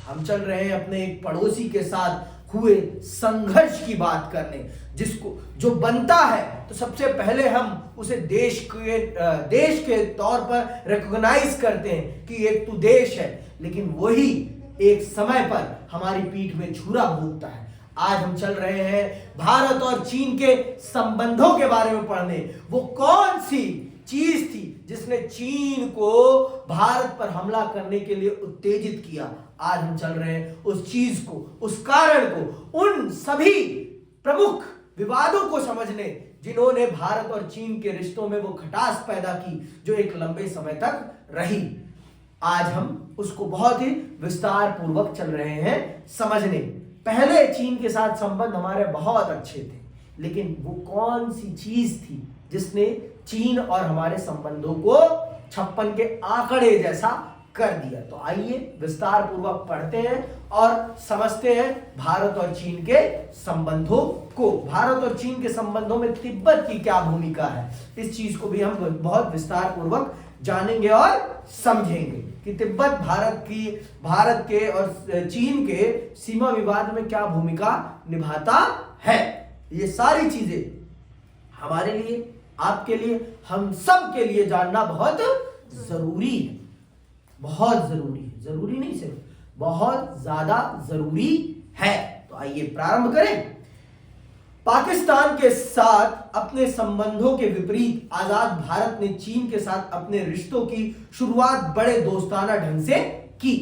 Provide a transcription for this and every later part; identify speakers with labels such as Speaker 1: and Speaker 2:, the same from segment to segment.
Speaker 1: हम चल रहे हैं अपने एक पड़ोसी के साथ हुए संघर्ष की बात करने, जिसको जो बनता है तो सबसे पहले हम उसे देश के तौर पर रिकॉग्नाइज करते हैं कि एक तो देश है, लेकिन वही एक समय पर हमारी पीठ में छुरा भोंकता है। आज हम चल रहे हैं भारत और चीन के संबंधों के बारे में पढ़ने। वो कौन सी चीज थी जिसने चीन को भारत पर हमला करने के लिए उत्तेजित किया। आज हम चल रहे हैं उस चीज को, उस कारण को, उन सभी प्रमुख विवादों को समझने जिन्होंने भारत और चीन के रिश्तों में वो खटास पैदा की जो एक लंबे समय तक रही। आज हम उसको बहुत ही विस्तार पूर्वक चल रहे हैं समझने। पहले चीन के साथ संबंध हमारे बहुत अच्छे थे, लेकिन वो कौन सी चीज थी जिसने चीन और हमारे संबंधों को 56 के आंकड़े जैसा कर दिया। तो आइए विस्तार पूर्वक पढ़ते हैं और समझते हैं भारत और चीन के संबंधों को। भारत और चीन के संबंधों में तिब्बत की क्या भूमिका है, इस चीज को भी हम बहुत विस्तार पूर्वक जानेंगे और समझेंगे कि तिब्बत भारत के और चीन के सीमा विवाद में क्या भूमिका निभाता है। ये सारी चीजें हमारे लिए, आपके लिए, हम सब के लिए जानना बहुत जरूरी है। बहुत जरूरी है, जरूरी नहीं सिर्फ, बहुत ज्यादा जरूरी है। तो आइए प्रारंभ करें। पाकिस्तान के साथ अपने संबंधों के विपरीत आजाद भारत ने चीन के साथ अपने रिश्तों की शुरुआत बड़े दोस्ताना ढंग से की।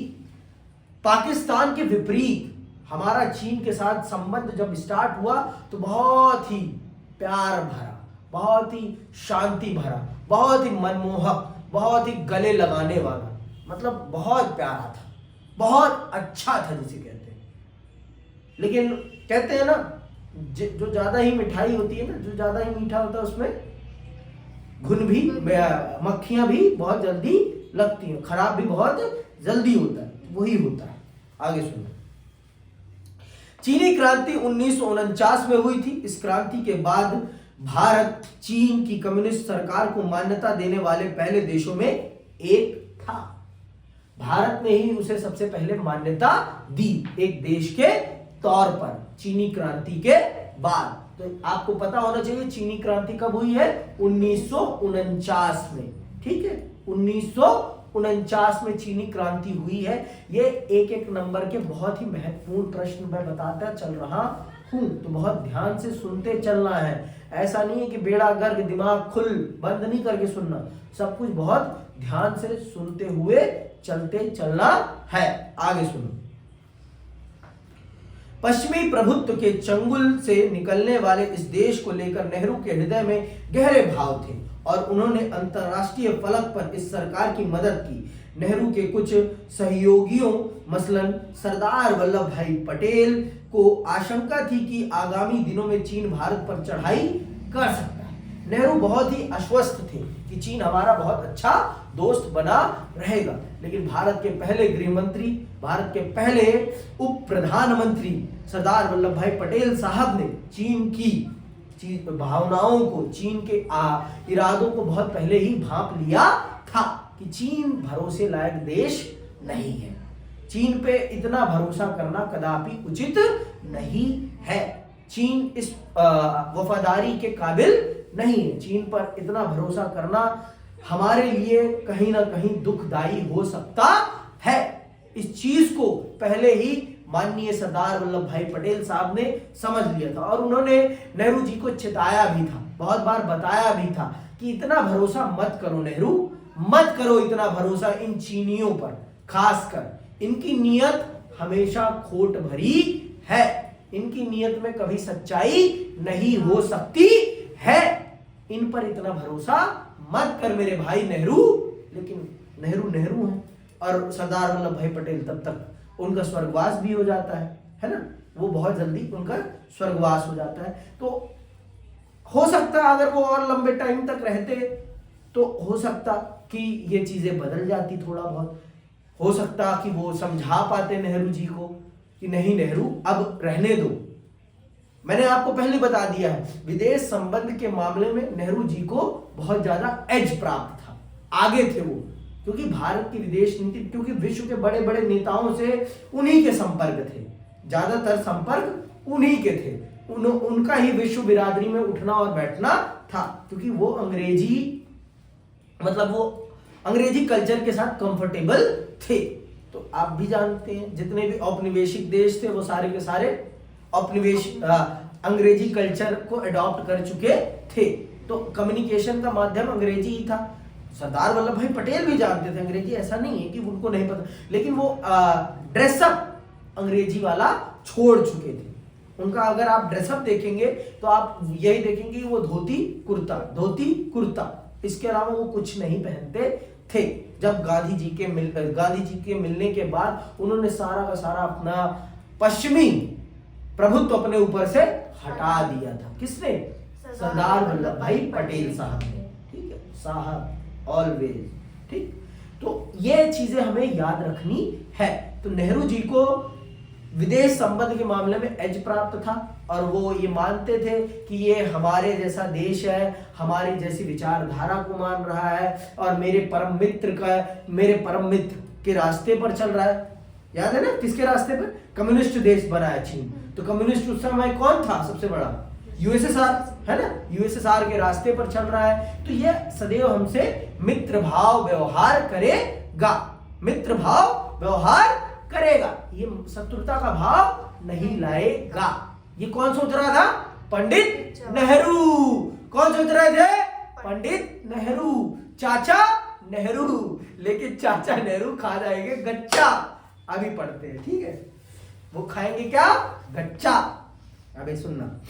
Speaker 1: पाकिस्तान के विपरीत हमारा चीन के साथ संबंध जब स्टार्ट हुआ तो बहुत ही प्यार भरा, बहुत ही शांति भरा, बहुत ही मनमोहक, बहुत ही गले लगाने वाला, मतलब बहुत प्यारा था, बहुत अच्छा था जिसे कहते हैं। लेकिन कहते हैं ना, जो ज्यादा ही मिठाई होती है ना, जो ज्यादा ही मीठा होता है उसमें घुन भी, मक्खियां भी बहुत जल्दी लगती हैं, खराब भी बहुत जल्दी होता है। वही होता है। आगे सुनो। चीनी क्रांति 1949 में हुई थी। इस क्रांति के बाद भारत चीन की कम्युनिस्ट सरकार को मान्यता देने वाले पहले देशों में एक था। भारत ने ही उसे सबसे पहले मान्यता दी एक देश के तौर पर चीनी क्रांति के बाद। तो आपको पता होना चाहिए चीनी क्रांति कब हुई है, 1949 में। ठीक है, 1949 में चीनी क्रांति हुई है। ये एक एक नंबर के बहुत ही महत्वपूर्ण प्रश्न मैं बताता चल रहा हूं, तो बहुत ध्यान से सुनते चलना है। ऐसा नहीं है कि बेड़ा गर्क, दिमाग खुल, बंद नहीं करके सुनना, सब कुछ बहुत ध्यान से सुनते हुए चलते चलना है। आगे सुनो। पश्चिमी प्रभुत्व के चंगुल से निकलने वाले इस देश को लेकर नेहरू के हृदय में गहरे भाव थे और उन्होंने अंतर्राष्ट्रीय फलक पर इस सरकार की मदद की। नेहरू के कुछ सहयोगियों मसलन सरदार वल्लभ भाई पटेल को आशंका थी कि आगामी दिनों में चीन भारत पर चढ़ाई कर सकता है। नेहरू बहुत ही आश्वस्त थे कि चीन हमारा बहुत अच्छा दोस्त बना रहेगा, लेकिन भारत के पहले गृह मंत्री, भारत के पहले उप प्रधानमंत्री सरदार वल्लभ भाई पटेल साहब ने चीन की भावनाओं को, चीन के इरादों को बहुत पहले ही भांप लिया था कि चीन भरोसे लायक देश नहीं है, चीन पे इतना भरोसा करना कदापि उचित नहीं है, चीन इस वफादारी के काबिल नहीं है, चीन पर इतना भरोसा करना हमारे लिए कहीं ना कहीं दुखदाई हो सकता है। इस चीज को पहले ही माननीय सरदार वल्लभ भाई पटेल साहब ने समझ लिया था और उन्होंने नेहरू जी को चिताया भी था, बहुत बार बताया भी था कि इतना भरोसा मत करो नेहरू, मत करो इतना भरोसा इन चीनियों पर, खासकर इनकी नियत हमेशा खोट भरी है, इनकी नियत में कभी सच्चाई नहीं हो सकती है, इन पर इतना भरोसा मत कर मेरे भाई नेहरू। लेकिन नेहरू नेहरू है और सरदार वल्लभ भाई पटेल तब तक उनका स्वर्गवास भी हो जाता है ना, वो बहुत जल्दी उनका स्वर्गवास हो जाता है। तो हो सकता है अगर वो और लंबे टाइम तक रहते तो हो सकता कि ये चीजें बदल जाती, थोड़ा बहुत हो सकता कि वो समझा पाते नेहरू जी को कि नहीं नेहरू अब रहने दो। मैंने आपको पहले बता दिया है विदेश संबंध के मामले में नेहरू जी को बहुत ज्यादा एज प्राप्त था, आगे थे वो, क्योंकि भारत की विदेश नीति, क्योंकि विश्व के बड़े बड़े नेताओं से उन्हीं के संपर्क थे, ज्यादातर संपर्क उन्हीं के थे, उनका ही विश्व बिरादरी में उठना और बैठना था, क्योंकि वो अंग्रेजी कल्चर के साथ कंफर्टेबल थे। तो आप भी जानते हैं जितने भी औपनिवेशिक देश थे वो सारे के सारे अंग्रेजी कल्चर को अडॉप्ट कर चुके थे। तो कम्युनिकेशन का माध्यम अंग्रेजी ही था। सरदार वल्लभ भाई पटेल भी जानते थे अंग्रेजी, ऐसा नहीं है कि उनको नहीं पता, लेकिन वो ड्रेसअप अंग्रेजी वाला छोड़ चुके थे। उनका अगर आप ड्रेसअप देखेंगे तो आप यही देखेंगे वो धोती कुर्ता, इसके अलावा वो कुछ नहीं पहनते थे। जब गांधी जी के मिलने के बाद उन्होंने सारा का सारा अपना पश्चिमी प्रभुत्व अपने ऊपर से हटा दिया था। किसने? सरदार वल्लभ भाई पटेल साहब ने। ठीक है, साहब ऑलवेज। ठीक, तो ये चीजें हमें याद रखनी है। तो नेहरू जी को विदेश संबंध के मामले में एज प्राप्त था और वो ये मानते थे कि ये हमारे जैसा देश है, हमारी जैसी विचारधारा को मान रहा है और मेरे परम मित्र के रास्ते पर चल रहा है। याद है ना, किसके रास्ते पर? कम्युनिस्ट देश बना है चीन। तो कम्युनिस्ट उस समय कौन था सबसे बड़ा? यूएसएसआर, है ना, यूएसएसआर के रास्ते पर चल रहा है। तो ये सदैव हमसे मित्र भाव व्यवहार करेगा, ये शत्रुता का भाव नहीं लाएगा। ये कौन सोच रहा था? पंडित नेहरू। कौन सोच रहे थे? पंडित नेहरू, चाचा नेहरू। लेकिन चाचा नेहरू खा जाएंगे गच्चा। अभी पढ़ते हैं, ठीक है, वो खाएंगे क्या? गच्चा। अभी सुनना,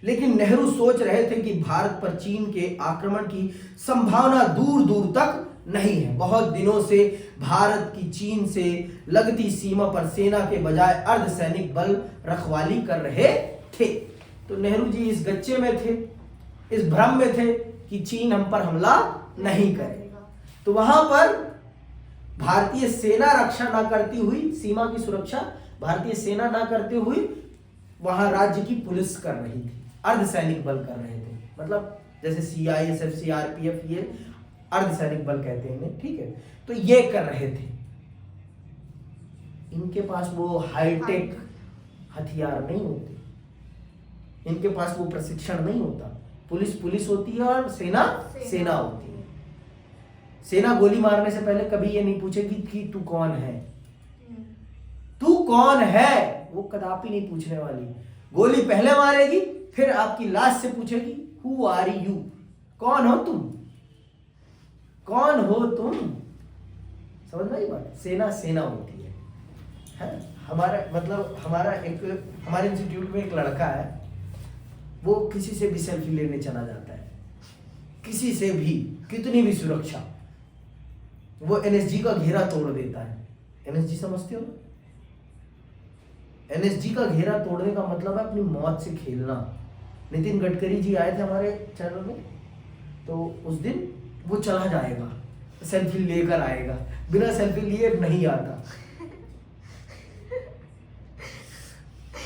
Speaker 1: लेकिन नेहरू सोच रहे थे कि भारत पर चीन के आक्रमण की संभावना दूर दूर तक नहीं है। बहुत दिनों से भारत की चीन से लगती सीमा पर सेना के बजाय अर्धसैनिक बल रखवाली कर रहे थे। तो नेहरू जी इस गच्चे में थे, इस भ्रम में थे कि चीन हम पर हमला नहीं करेगा। तो वहां पर भारतीय सेना रक्षा ना करती हुई, सीमा की सुरक्षा भारतीय सेना ना करते हुई वहां राज्य की पुलिस कर रही थी, अर्धसैनिक बल कर रहे थे। मतलब जैसे सीआईएसएफ, सीआरपीएफ, ये अर्धसैनिक बल कहते हैं इन्हें, ठीक है। तो ये कर रहे थे। इनके पास वो हाईटेक हथियार नहीं होते, इनके पास वो प्रशिक्षण नहीं होता। पुलिस होती है और सेना होती है। सेना गोली मारने से पहले कभी ये नहीं पूछेगी कि तू कौन है, वो कदापि नहीं पूछने वाली। गोली पहले मारेगी, फिर आपकी लाश से पूछेगी हु आर यू, कौन हो तुम। समझ में आई बात? सेना होती है। हमारे इंस्टीट्यूट में एक लड़का है, वो किसी से भी सेल्फी लेने चला जाता है, किसी से भी, कितनी भी सुरक्षा, वो एनएसजी का घेरा तोड़ देता है। एनएसजी समझते हो? एनएसजी का घेरा तोड़ने का मतलब है अपनी मौत से खेलना। नितिन गडकरी जी आए थे हमारे चैनल में, तो उस दिन वो चला जाएगा, सेल्फी लेकर आएगा, बिना सेल्फी लिए नहीं आता।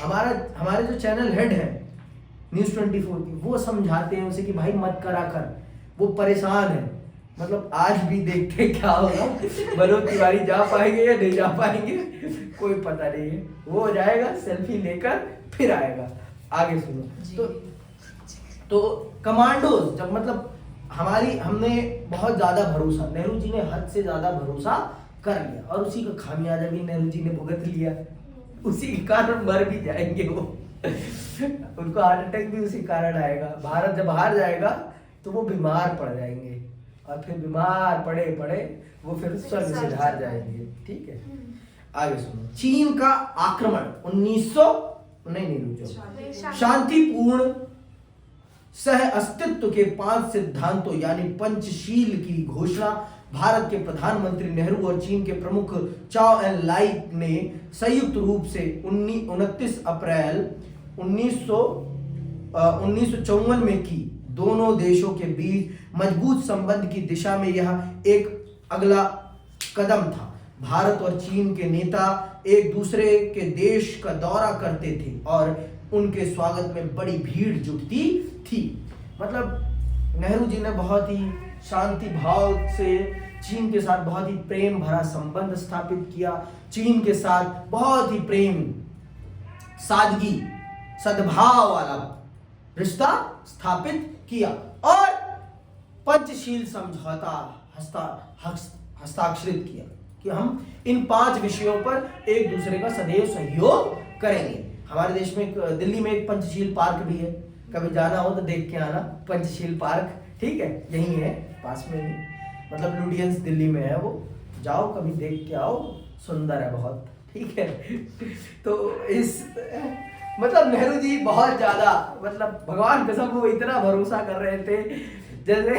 Speaker 1: हमारे जो चैनल हेड है न्यूज़ 24 की, वो समझाते हैं उसे कि भाई मत करा कर, वो परेशान है। मतलब आज भी देखते क्या होगा, मनोज तिवारी जा पाएंगे या नहीं जा पाएंगे कोई पता नहीं है। वो जाएगा, सेल्फी लेकर फिर आएगा। आगे सुनो। तो कमांडोज, जब मतलब हमने बहुत ज्यादा भरोसा, नेहरू जी ने हद से ज्यादा भरोसा कर लिया और उसी का खामियाजा भी नेहरू जी ने भुगत लिया। उसी के कारण मर भी जाएंगे वो उनको हार्ट अटैक भी उसी कारण आएगा। भारत जब हार जाएगा तो वो बीमार पड़ जाएंगे और फिर बीमार पड़े वो फिर स्वर्ग से हार जाएंगे। ठीक है, आगे सुनो। चीन का आक्रमण 1900 शांतिपूर्ण सह अस्तित्व के 5 सिद्धांतों यानी पंचशील की घोषणा भारत के प्रधानमंत्री नेहरू और चीन के प्रमुख चाओ एन लाई ने संयुक्त रूप से 29 अप्रैल 1954 में की। दोनों देशों के बीच मजबूत संबंध की दिशा में यह एक अगला कदम था। भारत और चीन के नेता एक दूसरे के देश का दौरा करते थे और उनके स्वागत में बड़ी भीड़ जुटती थी। मतलब नेहरू जी ने बहुत ही शांति भाव से चीन के साथ बहुत ही प्रेम भरा संबंध स्थापित किया, चीन के साथ बहुत ही प्रेम, सादगी, सद्भाव वाला रिश्ता स्थापित किया और पंचशील समझौता हस्ताक्षरित किया कि हम इन 5 विषयों पर एक दूसरे का सदैव सहयोग करेंगे। हमारे देश में दिल्ली में एक पंचशील पार्क भी है, कभी जाना हो तो देख के आना। पंचशील पार्क, ठीक है, यही है पास में ही, मतलब लुडियंस दिल्ली में है वो, जाओ कभी देख के आओ, सुंदर है बहुत, ठीक है। तो इस मतलब नेहरू जी बहुत ज्यादा, मतलब भगवान कसम वो इतना भरोसा कर रहे थे जैसे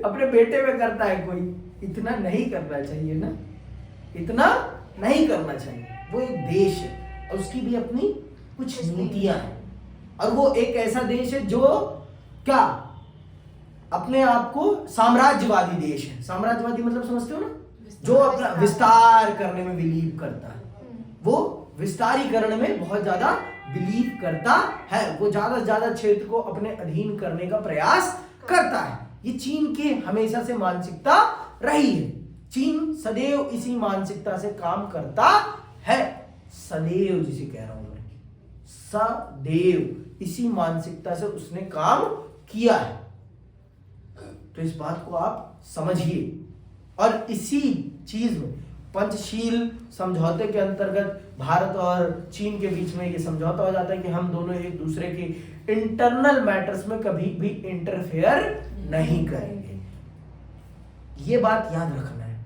Speaker 1: अपने बेटे में करता है कोई। इतना नहीं करना चाहिए ना, इतना नहीं करना चाहिए। वो एक देश है और उसकी भी अपनी कुछ नीतियां हैं, और वो एक ऐसा देश है जो क्या अपने आप को साम्राज्यवादी देश है। साम्राज्यवादी मतलब समझते हो ना, जो अपना विस्तार करने में बिलीव करता है, वो विस्तारीकरण में बहुत ज्यादा बिलीव करता है, वो ज्यादा से ज्यादा क्षेत्र को अपने अधीन करने का प्रयास करता है। ये चीन की हमेशा से मानसिकता रही है। चीन सदैव इसी मानसिकता से काम करता है, सदैव जिसे कह रहा हूं मैं, सदैव इसी मानसिकता से उसने काम किया है। तो इस बात को आप समझिए, और इसी चीज में पंचशील समझौते के अंतर्गत भारत और चीन के बीच में ये समझौता हो जाता है कि हम दोनों एक दूसरे के इंटरनल मैटर्स में कभी भी इंटरफेयर नहीं करेंगे। ये बात याद रखना है।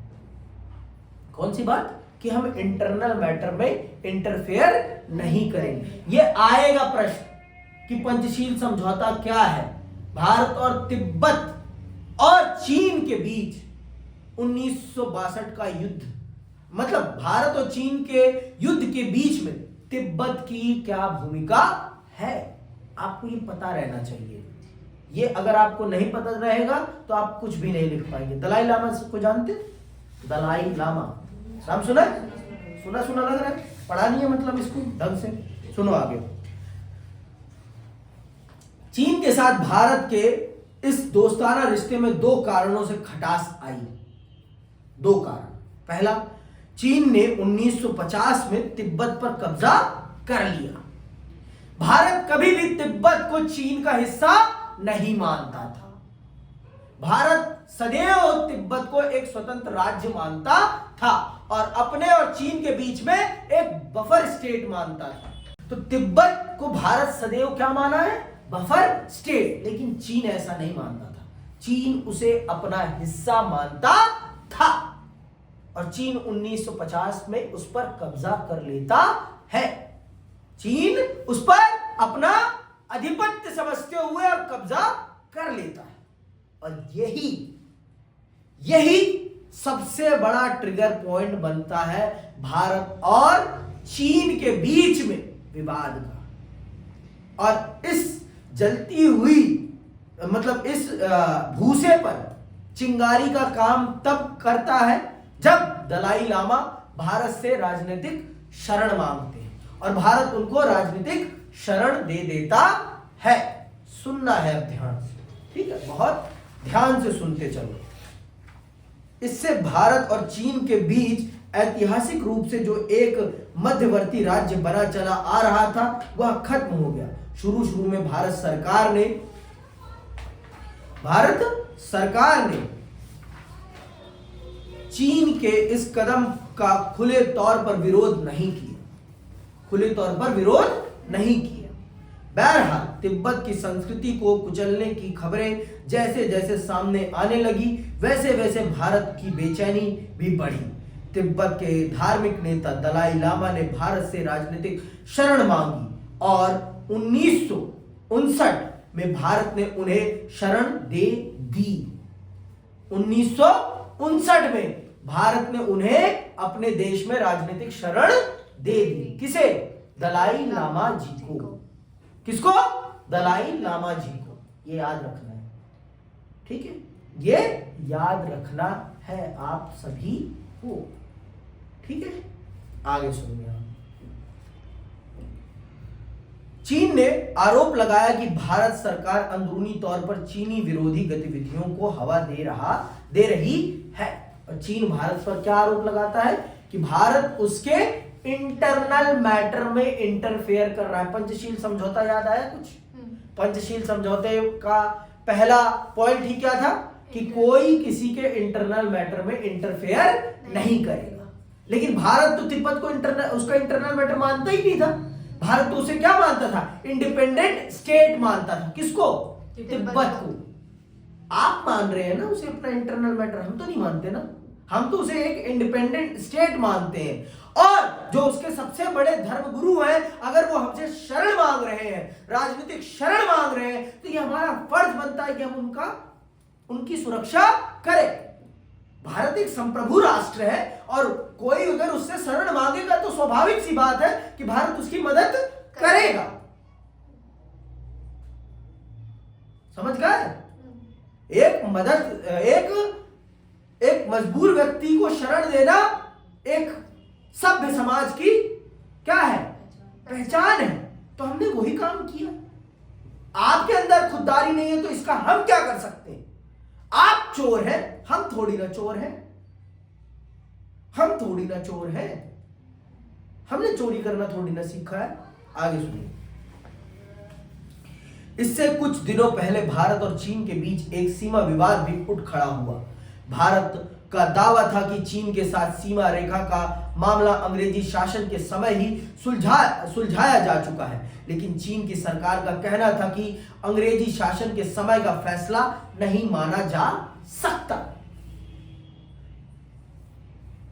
Speaker 1: कौन सी बात? कि हम इंटरनल मैटर में इंटरफेयर नहीं करेंगे। ये आएगा प्रश्न कि पंचशील समझौता क्या है। भारत और तिब्बत और चीन के बीच 1962 का युद्ध, मतलब भारत और चीन के युद्ध के बीच में तिब्बत की क्या भूमिका है, आपको ये पता रहना चाहिए। ये अगर आपको नहीं पता रहेगा तो आप कुछ भी नहीं लिख पाएंगे। दलाई लामा को जानते? दलाई लामा नाम सुना है? सुना लग रहा है, पढ़ा नहीं है मतलब इसको ढंग से सुनो आगे। चीन के साथ भारत के इस दोस्ताना रिश्ते में 2 कारणों से खटास आई। 2 कारण। पहला, चीन ने 1950 में तिब्बत पर कब्जा कर लिया। भारत कभी भी तिब्बत को चीन का हिस्सा नहीं मानता था। भारत सदैव तिब्बत को एक स्वतंत्र राज्य मानता था और अपने और चीन के बीच में एक बफर स्टेट मानता था। तो तिब्बत को भारत सदैव क्या माना है? Buffer state. लेकिन चीन ऐसा नहीं मानता था। चीन उसे अपना हिस्सा मानता था और चीन 1950 में उस पर कब्जा कर लेता है। चीन उस पर अपना आधिपत्य समझते हुए और कब्जा कर लेता है। और यही सबसे बड़ा ट्रिगर पॉइंट बनता है भारत और चीन के बीच में विवाद का। और इस जलती हुई मतलब इस भूसे पर चिंगारी का काम तब करता है जब दलाई लामा भारत से राजनीतिक शरण मांगते हैं और भारत उनको राजनीतिक शरण दे देता है। सुनना है अब ध्यान से, ठीक है, बहुत ध्यान से सुनते चलो। इससे भारत और चीन के बीच ऐतिहासिक रूप से जो एक मध्यवर्ती राज्य बना चला आ रहा था वह खत्म हो गया। शुरू में भारत सरकार ने चीन के इस कदम का खुले तौर पर विरोध नहीं किया। बहरहाल तिब्बत की संस्कृति को कुचलने की खबरें जैसे जैसे सामने आने लगी वैसे वैसे भारत की बेचैनी भी बढ़ी। तिब्बत के धार्मिक नेता दलाई लामा ने भारत से राजनीतिक शरण मांगी और 1959 में भारत ने उन्हें शरण दे दी। 1959 में भारत ने उन्हें अपने देश में राजनीतिक शरण दे दी। किसे? दलाई लामा जी को। किसको? दलाई लामा जी को। ये याद रखना है, ठीक है, ये याद रखना है आप सभी को, ठीक है। आगे सुनिए आप। चीन ने आरोप लगाया कि भारत सरकार अंदरूनी तौर पर चीनी विरोधी गतिविधियों को हवा दे रही है। और चीन भारत पर क्या आरोप लगाता है कि भारत उसके इंटरनल मैटर में इंटरफेयर कर रहा है। पंचशील समझौता याद आया कुछ? पंचशील समझौते का पहला पॉइंट ही क्या था कि कोई किसी के इंटरनल मैटर में इंटरफेयर नहीं करेगा। लेकिन भारत तो तिब्बत को उसका इंटरनल मैटर मानता ही नहीं था। भारत तो उसे क्या मानता था? इंडिपेंडेंट स्टेट मानता था। किसको? तिब्बत को। आप मान रहे हैं ना उसे अपना इंटरनल मैटर, हम तो नहीं मानते ना। हम तो उसे एक इंडिपेंडेंट स्टेट मानते हैं। और जो उसके सबसे बड़े धर्मगुरु हैं, अगर वो हमसे शरण मांग रहे हैं, राजनीतिक शरण मांग रहे हैं, तो ये हमारा फर्ज बनता है कि हम उनकी सुरक्षा करें। भारत एक संप्रभु राष्ट्र है और कोई अगर उससे शरण मांगेगा तो स्वाभाविक सी बात है कि भारत उसकी मदद करेगा। समझ गए? एक मजबूर व्यक्ति को शरण देना एक सभ्य समाज की क्या है? पहचान है। तो हमने वही काम किया। आपके अंदर खुददारी नहीं है तो इसका हम क्या कर सकते हैं? आप चोर हैं, हम थोड़ी ना चोर हैं। हम थोड़ी ना चोर हैं। हमने चोरी करना थोड़ी ना सीखा है। आगे सुनिए। इससे कुछ दिनों पहले भारत और चीन के बीच एक सीमा विवाद भी उठ खड़ा हुआ। भारत का दावा था कि चीन के साथ सीमा रेखा का मामला अंग्रेजी शासन के समय ही सुलझाया जा चुका है, लेकिन चीन की सरकार का कहना था कि अंग्रेजी शासन के समय का फैसला नहीं माना जा सकता।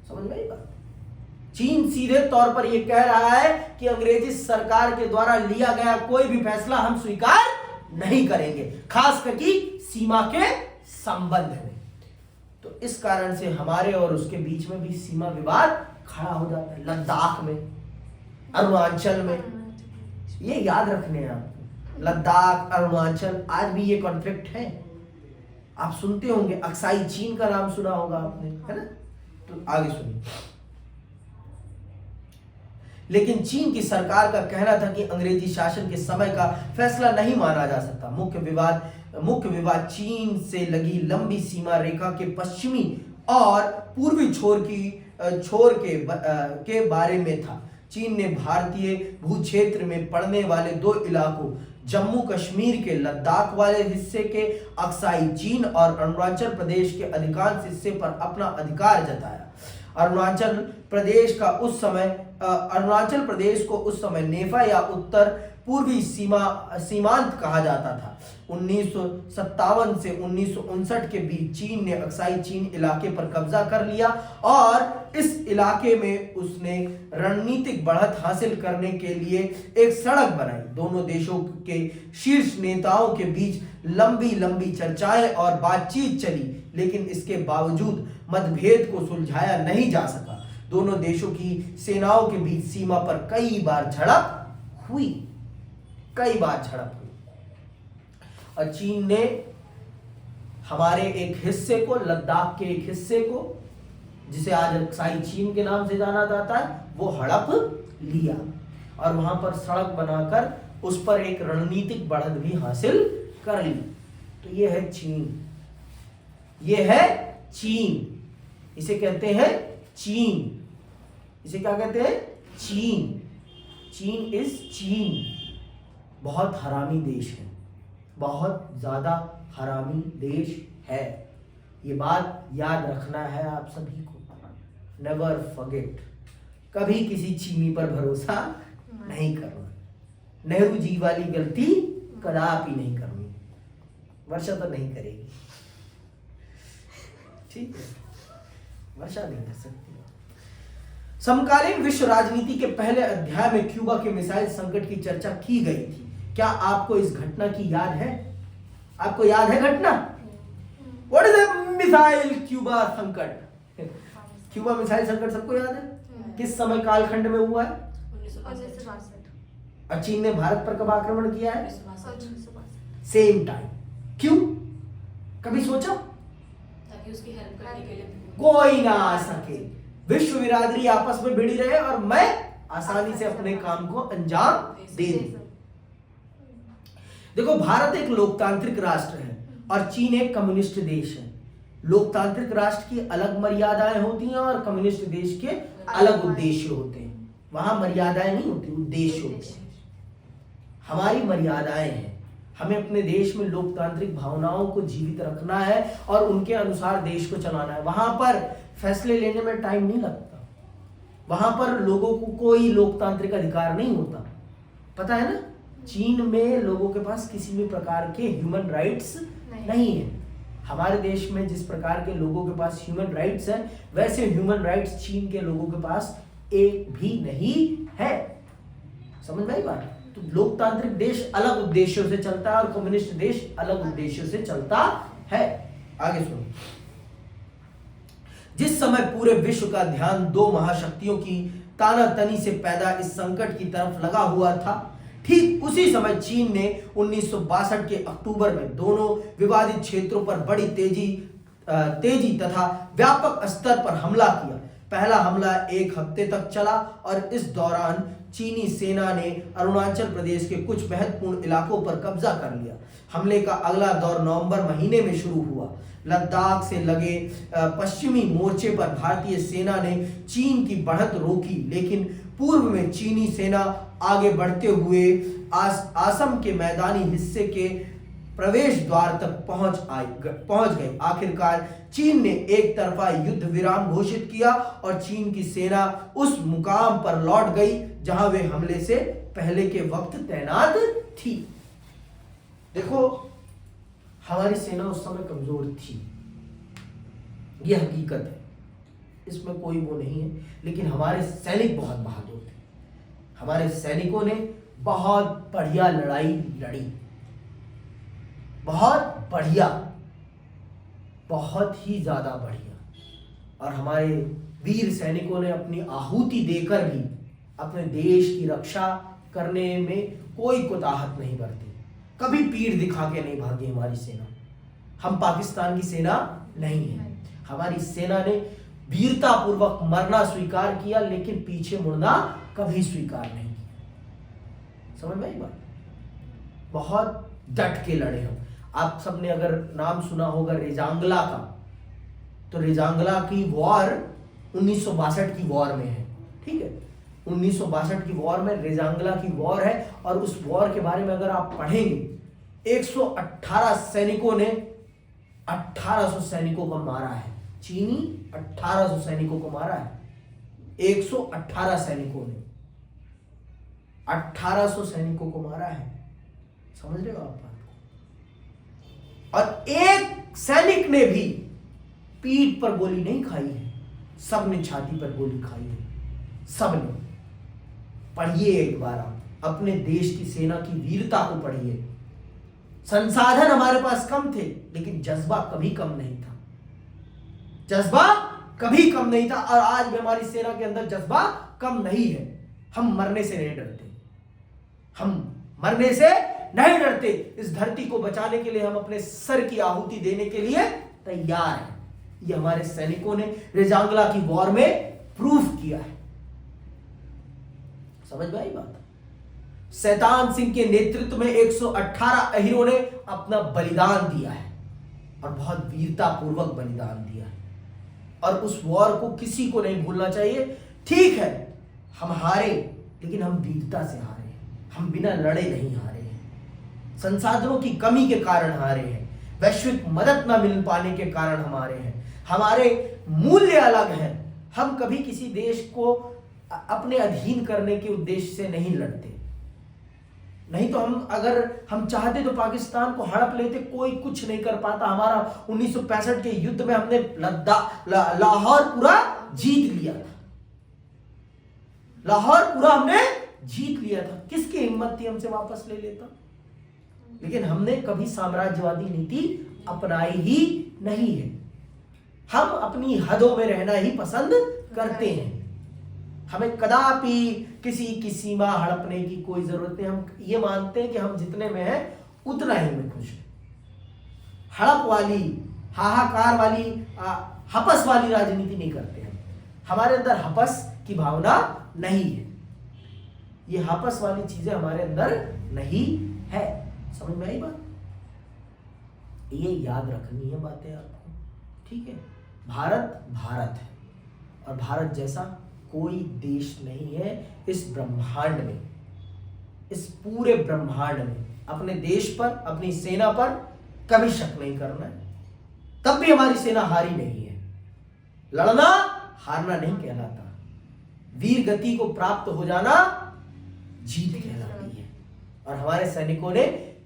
Speaker 1: समझ में आई बात? चीन सीधे तौर पर यह कह रहा है कि अंग्रेजी सरकार के द्वारा लिया गया कोई भी फैसला हम स्वीकार नहीं करेंगे, खास करके सीमा के संबंध में। तो इस कारण से हमारे और उसके बीच में भी सीमा विवाद खड़ा हो जाता है। लद्दाख में, अरुणाचल में, ये याद रखने हैं आपको। लद्दाख, अरुणाचल, आज भी ये कॉन्फ्लिक्ट है। आप सुनते होंगे, अक्साई चीन का नाम सुना होगा आपने, है ना? तो आगे सुनिए। लेकिन चीन की सरकार का कहना था कि अंग्रेजी शासन के समय का फैसला नहीं माना जा सकता। मुख्य विवाद चीन से लगी लंबी सीमा रेखा के पश्चिमी और पूर्वी छोर के बारे में था। चीन ने भारतीय भूक्षेत्र में पड़ने वाले दो इलाकों, जम्मू कश्मीर के लद्दाख वाले हिस्से के अक्साई चीन और अरुणाचल प्रदेश के अधिकांश हिस्से पर अपना अधिकार जताया। अरुणाचल प्रदेश को उस समय नेफा या उत्तर पूर्वी सीमांत कहा जाता था। 1957 से 1959 के बीच चीन ने अक्साई चीन इलाके पर कब्जा कर लिया और इस इलाके में उसने रणनीतिक बढ़त हासिल करने के लिए एक सड़क बनाई। दोनों देशों के शीर्ष नेताओं के बीच लंबी चर्चाएं और बातचीत चली, लेकिन इसके बावजूद मतभेद को सुलझाया नहीं जा सका। दोनों देशों की सेनाओं के बीच सीमा पर कई बार झड़प हुई। और चीन ने हमारे एक हिस्से को, लद्दाख के एक हिस्से को, जिसे आज अक्साई चीन के नाम से जाना जाता है, वो हड़प लिया और वहां पर सड़क बनाकर उस पर एक रणनीतिक बढ़त भी हासिल कर ली। तो ये है चीन। इसे कहते हैं चीन। इसे क्या कहते हैं? चीन इज चीन। बहुत हरामी देश है, बहुत ज्यादा हरामी देश है। ये बात याद रखना है आप सभी को। Never forget. कभी किसी चीनी पर भरोसा नहीं करना। नेहरू जी वाली गलती कदापि नहीं करनी। वर्षा तो नहीं करेगी, ठीक है? वर्षा नहीं कर सकती। समकालीन विश्व राजनीति के पहले अध्याय में क्यूबा के मिसाइल संकट की चर्चा की गई थी। क्या आपको इस घटना की याद है? आपको याद है घटना? What is the missile Cuba संकट? क्यूबा मिसाइल संकट सबको याद है? किस समय कालखंड में हुआ है?
Speaker 2: 1962।
Speaker 1: और चीन ने भारत पर कब आक्रमण किया है? Same time. क्यों? कभी सोचा?
Speaker 2: ताकि उसकी हेल्प करने के लिए
Speaker 1: कोई ना आ सके, विश्व बिरादरी आपस में भिड़ी रहे और मैं आसानी से अपने काम को अंजाम दे दूं। देखो, भारत एक लोकतांत्रिक राष्ट्र है और चीन एक कम्युनिस्ट देश है। लोकतांत्रिक राष्ट्र की अलग मर्यादाएं होती हैं और कम्युनिस्ट देश के अलग उद्देश्य होते हैं। वहां मर्यादाएं नहीं होती, उद्देश्य होते हैं। हमारी मर्यादाएं हैं, हमें अपने देश में लोकतांत्रिक भावनाओं को जीवित रखना है और उनके अनुसार देश को चलाना है। वहां पर फैसले लेने में टाइम नहीं लगता, वहां पर लोगों को कोई लोकतांत्रिक अधिकार नहीं होता। पता है ना, चीन में लोगों के पास किसी भी प्रकार के ह्यूमन राइट्स नहीं है। हमारे देश में जिस प्रकार के लोगों के पास ह्यूमन राइट्स हैं, वैसे ह्यूमन राइट्स चीन के लोगों के पास एक भी नहीं है। समझ में आई बात? तो लोकतांत्रिक देश अलग उद्देश्यों से चलता है और कम्युनिस्ट देश अलग उद्देश्यों से चलता है। आगे सुनो। जिस समय पूरे विश्व का ध्यान दो महाशक्तियों की तानातनी से पैदा इस संकट की तरफ लगा हुआ था, ठीक उसी समय चीन ने 1962 के अक्टूबर में दोनों विवादित क्षेत्रों पर बड़ी तेजी तथा व्यापक स्तर पर हमला किया। पहला हमला एक हफ्ते तक चला और इस दौरान चीनी सेना ने अरुणाचल प्रदेश के कुछ महत्वपूर्ण इलाकों पर कब्जा कर लिया। हमले का अगला दौर नवंबर महीने में शुरू हुआ। लद्दाख से लगे पश्चिमी मोर्चे पर भारतीय सेना ने चीन की बढ़त रोकी, लेकिन पूर्व में चीनी सेना आगे बढ़ते हुए असम के मैदानी हिस्से के प्रवेश द्वार तक पहुंच गए। आखिरकार चीन ने एक तरफा युद्ध विराम घोषित किया और चीन की सेना उस मुकाम पर लौट गई जहां वे हमले से पहले के वक्त तैनात थी। देखो, हमारी सेना उस समय कमजोर थी, यह हकीकत है, इसमें कोई वो नहीं है। लेकिन हमारे सैनिक बहुत बहादुर थे। हमारे सैनिकों ने बहुत बढ़िया लड़ाई लड़ी, बहुत बढ़िया, बहुत ही ज्यादा बढ़िया। और हमारे वीर सैनिकों ने अपनी आहुति देकर भी अपने देश की रक्षा करने में कोई कुताहत नहीं बरती। कभी पीठ दिखा के नहीं भागी हमारी सेना। हम पाकिस्तान की सेना नहीं है। हमारी सेना ने वीरता पूर्वक मरना स्वीकार किया, लेकिन पीछे मुड़ना कभी स्वीकार नहीं किया। समझ में आई बात? बहुत डट के लड़े हम। आप सबने अगर नाम सुना होगा रेजांगला का, तो रेजांगला की वॉर 1962 की वॉर में है। ठीक है, 1962 की वॉर में रेजांगला की वॉर है। और उस वॉर के बारे में अगर आप पढ़ेंगे, 118 सैनिकों ने 1800 सैनिकों को मारा है। चीनी 1800 सैनिकों को मारा है। 118 सैनिकों ने 1800 सैनिकों को मारा है। समझ रहे हो आप बात को? और एक सैनिक ने भी पीठ पर गोली नहीं खाई है, सबने छाती पर गोली खाई है, सबने। पढ़िए एक बार, आप अपने देश की सेना की वीरता को पढ़िए। संसाधन हमारे पास कम थे, लेकिन जज्बा कभी कम नहीं था। जज्बा कभी कम नहीं था। और आज भी हमारी सेना के अंदर जज्बा कम नहीं है। हम मरने से नहीं डरते, हम मरने से नहीं डरते। इस धरती को बचाने के लिए हम अपने सर की आहुति देने के लिए तैयार हैं। ये हमारे सैनिकों ने रेजांगला की वॉर में प्रूफ किया है। समझ में आई बात? शैतान सिंह के नेतृत्व में 118 अहीरों ने अपना बलिदान दिया है और बहुत वीरता पूर्वक बलिदान दिया है। और उस वॉर को किसी को नहीं भूलना चाहिए। ठीक है, हम हारे, लेकिन हम वीरता से हारे हैं। हम बिना लड़े नहीं हारे हैं। संसाधनों की कमी के कारण हारे हैं, वैश्विक मदद न मिल पाने के कारण हम हारे हैं। हमारे मूल्य अलग हैं। हम कभी किसी देश को अपने अधीन करने के उद्देश्य से नहीं लड़ते। नहीं तो अगर हम चाहते तो पाकिस्तान को हड़प लेते, कोई कुछ नहीं कर पाता। हमारा 1965 के युद्ध में हमने लाहौर पूरा जीत लिया था। लाहौर पूरा हमने जीत लिया था। किसकी हिम्मत थी हमसे वापस ले लेता? लेकिन हमने कभी साम्राज्यवादी नीति अपनाई ही नहीं है। हम अपनी हदों में रहना ही पसंद करते हैं। हमें कदापि किसी की सीमा हड़पने की कोई जरूरत नहीं। हम ये मानते हैं कि हम जितने में हैं उतना ही में खुश हैं। हड़प वाली, हाहाकार वाली, हपस वाली राजनीति नहीं करते हैं। हमारे अंदर हपस की भावना नहीं है। ये हपस वाली चीजें हमारे अंदर नहीं है। समझ में आई बात? ये याद रखनी है बातें आपको, ठीक है। भारत भारत है और भारत जैसा कोई देश नहीं है इस ब्रह्मांड में, इस पूरे ब्रह्मांड में। अपने देश पर, अपनी सेना पर कभी शक नहीं करना है। तब भी हमारी सेना हारी नहीं है। लड़ना हारना नहीं कहलाता, वीर गति को प्राप्त हो जाना जीत कहलाती है। और हमारे सैनिकों ने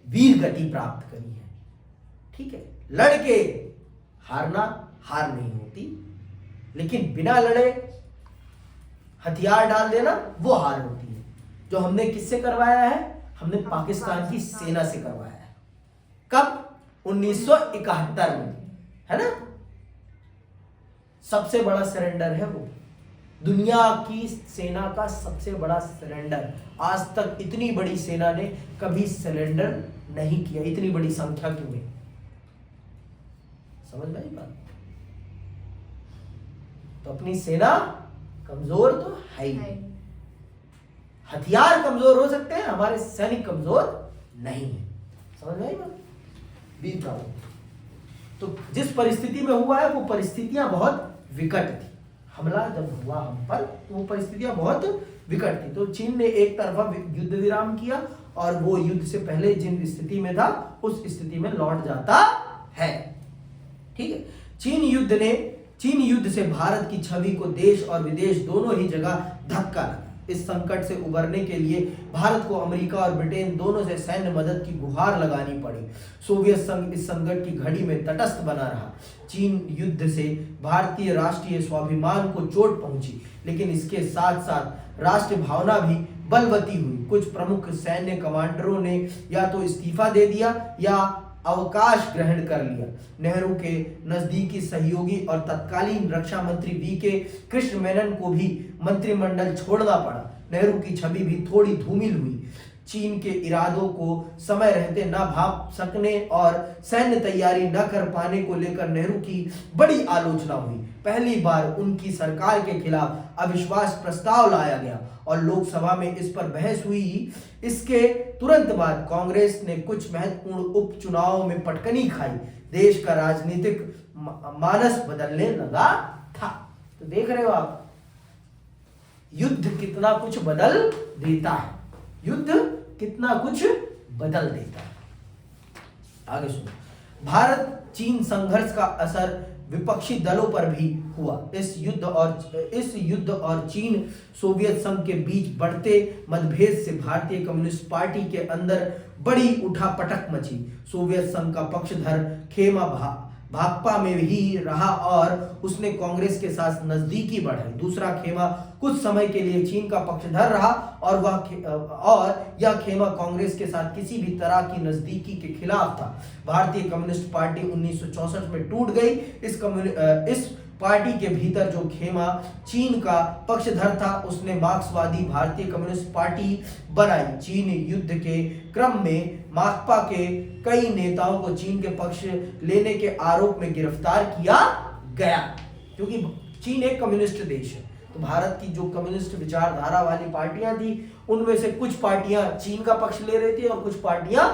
Speaker 1: वीर गति प्राप्त करी है, ठीक है। लड़के हारना हार नहीं होती, लेकिन बिना लड़े हथियार डाल देना वो हार होती है। जो हमने किससे करवाया है? हमने पाकिस्तान की सेना से करवाया है। कब? 1971 में, है ना। सबसे बड़ा सरेंडर है वो, दुनिया की सेना का सबसे बड़ा सरेंडर। आज तक इतनी बड़ी सेना ने कभी सरेंडर नहीं किया, इतनी बड़ी संख्या क्यों है? समझ में आई बात? तो अपनी सेना कमजोर तो है ही, हथियार कमजोर हो सकते हैं, हमारे सैनिक कमजोर नहीं है। समझ में आई बात? Be proud. तो जिस परिस्थिति में हुआ है वो परिस्थितियां बहुत विकट थी। हमला जब हुआ हम पर तो वो परिस्थितियां बहुत विकट थी। तो चीन ने एक तरफा युद्ध विराम किया और वो युद्ध से पहले जिन स्थिति में था उस स्थिति में लौट जाता है, ठीक है। चीन युद्ध से भारत की छवि को देश और विदेश दोनों ही जगह धक्का लगा। इस संकट से उबरने के लिए भारत को अमेरिका और ब्रिटेन दोनों से सैन्य मदद की गुहार लगानी पड़ी। सोवियत संघ इस संकट की घड़ी में तटस्थ बना रहा। चीन युद्ध से भारतीय राष्ट्रीय स्वाभिमान को चोट पहुंची, लेकिन इसके साथ साथ राष्ट्र भावना भी बलवती हुई। कुछ प्रमुख सैन्य कमांडरों ने या तो इस्तीफा दे दिया या अवकाश ग्रहण कर लिया। नेहरू के नजदीकी सहयोगी और तत्कालीन रक्षा मंत्री वी.के. कृष्ण मेनन को भी मंत्रिमंडल छोड़ना पड़ा। नेहरू की छवि भी थोड़ी धूमिल हुई। चीन के इरादों को समय रहते न भांप सकने और सैन्य तैयारी न कर पाने को लेकर नेहरू की बड़ी आलोचना हुई। पहली बार उनकी सरकार के खिलाफ अविश्वास प्रस्ताव लाया गया और लोकसभा में इस पर बहस हुई। इसके तुरंत बाद कांग्रेस ने कुछ महत्वपूर्ण उपचुनावों में पटकनी खाई। देश का राजनीतिक मानस बदलने लगा था। तो देख रहे हो आप, युद्ध कितना कुछ बदल देता है, युद्ध कितना कुछ बदल देता है। आगे सुनो। भारत चीन संघर्ष का असर विपक्षी दलों पर भी हुआ। इस युद्ध और चीन सोवियत संघ के बीच बढ़ते मतभेद से भारतीय कम्युनिस्ट पार्टी के अंदर बड़ी उठापटक मची। सोवियत संघ का पक्षधर खेमा भाकपा में ही रहा और उसने कांग्रेस के साथ नजदीकी बढ़ाई। दूसरा खेमा कुछ समय के लिए चीन का पक्षधर रहा और यह खेमा कांग्रेस के साथ किसी भी तरह की नजदीकी के खिलाफ था। भारतीय कम्युनिस्ट पार्टी 1964 में टूट गई। इस पार्टी के भीतर जो खेमा चीन का पक्षधर था उसने मार्क्सवादी भारतीय कम्युनिस्ट पार्टी बनाई। चीन युद्ध के क्रम में माकपा के कई नेताओं को चीन के पक्ष लेने के आरोप में गिरफ्तार किया गया, क्योंकि चीन एक कम्युनिस्ट देश है। तो भारत की जो कम्युनिस्ट विचारधारा वाली पार्टियां थी उनमें से कुछ पार्टियां चीन का पक्ष ले रही थी और कुछ पार्टियां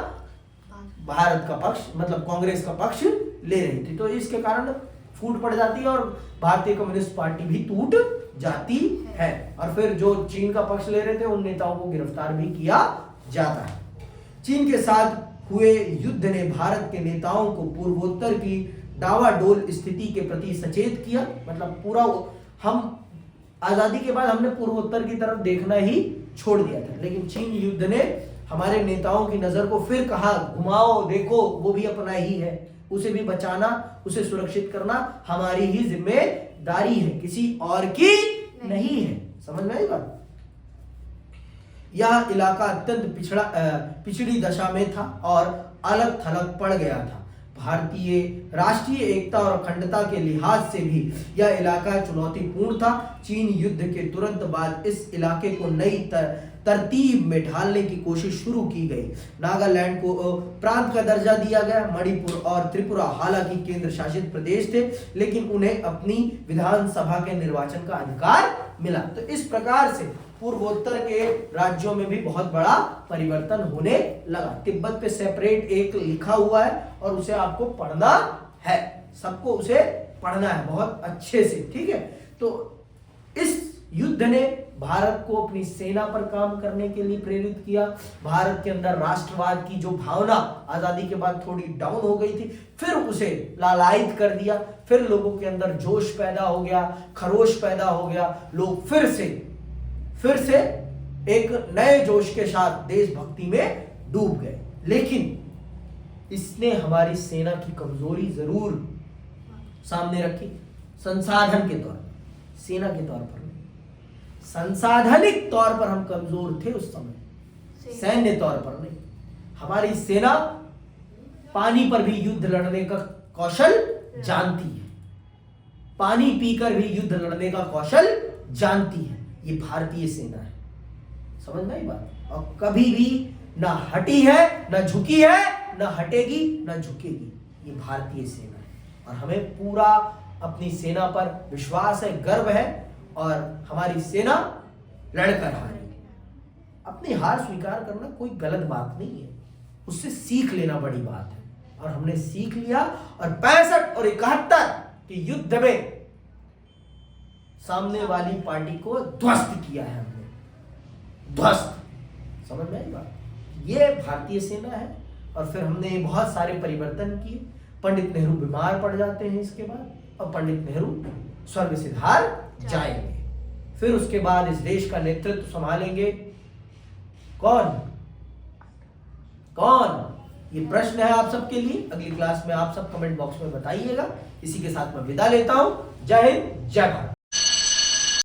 Speaker 1: भारत का पक्ष मतलब कांग्रेस का पक्ष ले रही थी। तो इसके कारण फूट पड़ जाती है और भारतीय कम्युनिस्ट पार्टी भी टूट जाती है और फिर जो चीन का पक्ष ले रहे थे उन नेताओं को गिरफ्तार भी किया जाता है। चीन के साथ हुए युद्ध ने भारत के नेताओं को पूर्वोत्तर की डावाडोल स्थिति के प्रति सचेत किया। मतलब पूरा हम आजादी के बाद हमने पूर्वोत्तर की तरफ देखना ही छोड़ दिया था, लेकिन चीन युद्ध ने हमारे नेताओं की नजर को फिर कहा घुमाओ, देखो वो भी अपना ही है, उसे भी बचाना, उसे सुरक्षित करना हमारी ही जिम्मेदारी है, किसी और की नहीं है। समझ में आई बात? यह इलाका अत्यंत पिछड़ी दशा में था और अलग थलग पड़ गया था। भारतीय राष्ट्रीय एकता और अखंडता के लिहाज से भी यह इलाका चुनौतीपूर्ण था। चीन युद्ध के तुरंत बाद इस इलाके को नई तरतीब में ढालने की कोशिश शुरू की गई। नागालैंड को प्रांत का दर्जा दिया गया। मणिपुर और त्रिपुरा हालांकि केंद्र शासित प्रदेश थे, लेकिन उन्हें अपनी विधानसभा के निर्वाचन का अधिकार मिला। तो इस प्रकार से पूर्वोत्तर के राज्यों में भी बहुत बड़ा परिवर्तन होने लगा। तिब्बत पे सेपरेट एक लिखा हुआ है और उसे आपको पढ़ना है, सबको उसे पढ़ना है बहुत अच्छे से, ठीक है। तो इस युद्ध ने भारत को अपनी सेना पर काम करने के लिए प्रेरित किया। भारत के अंदर राष्ट्रवाद की जो भावना आजादी के बाद थोड़ी डाउन हो गई थी, फिर उसे लालायित कर दिया। फिर लोगों के अंदर जोश पैदा हो गया, खरोश पैदा हो गया। लोग फिर से एक नए जोश के साथ देशभक्ति में डूब गए। लेकिन इसने हमारी सेना की कमजोरी जरूर सामने रखी, संसाधन के तौर पर, सेना के तौर पर नहीं, संसाधनिक तौर पर हम कमजोर थे उस समय, सैन्य तौर पर नहीं। हमारी सेना पानी पर भी युद्ध लड़ने का कौशल जानती है, पानी पीकर भी युद्ध लड़ने का कौशल जानती है। ये भारतीय सेना है, समझ में आई बात। और कभी भी ना हटी है, ना झुकी है, ना हटेगी, ना झुकेगी। ये भारतीय सेना है और हमें पूरा अपनी सेना पर विश्वास है, गर्व है। और हमारी सेना लड़कर हारेगी। अपनी हार स्वीकार करना कोई गलत बात नहीं है, उससे सीख लेना बड़ी बात है। और हमने सीख लिया और 65 और 71 के युद्ध में सामने वाली पार्टी को ध्वस्त किया है हमने, ध्वस्त। समझ में आई बात। ये भारतीय सेना है। और फिर हमने बहुत सारे परिवर्तन किए। पंडित नेहरू बीमार पड़ जाते हैं इसके बाद, और पंडित नेहरू स्वर्ग सिधार जाएंगे। फिर उसके बाद इस देश का नेतृत्व संभालेंगे कौन? ये प्रश्न है आप सबके लिए। अगली क्लास में आप सब कमेंट बॉक्स में बताइएगा। इसी के साथ मैं विदा लेता हूं। जय हिंद, जय भारत।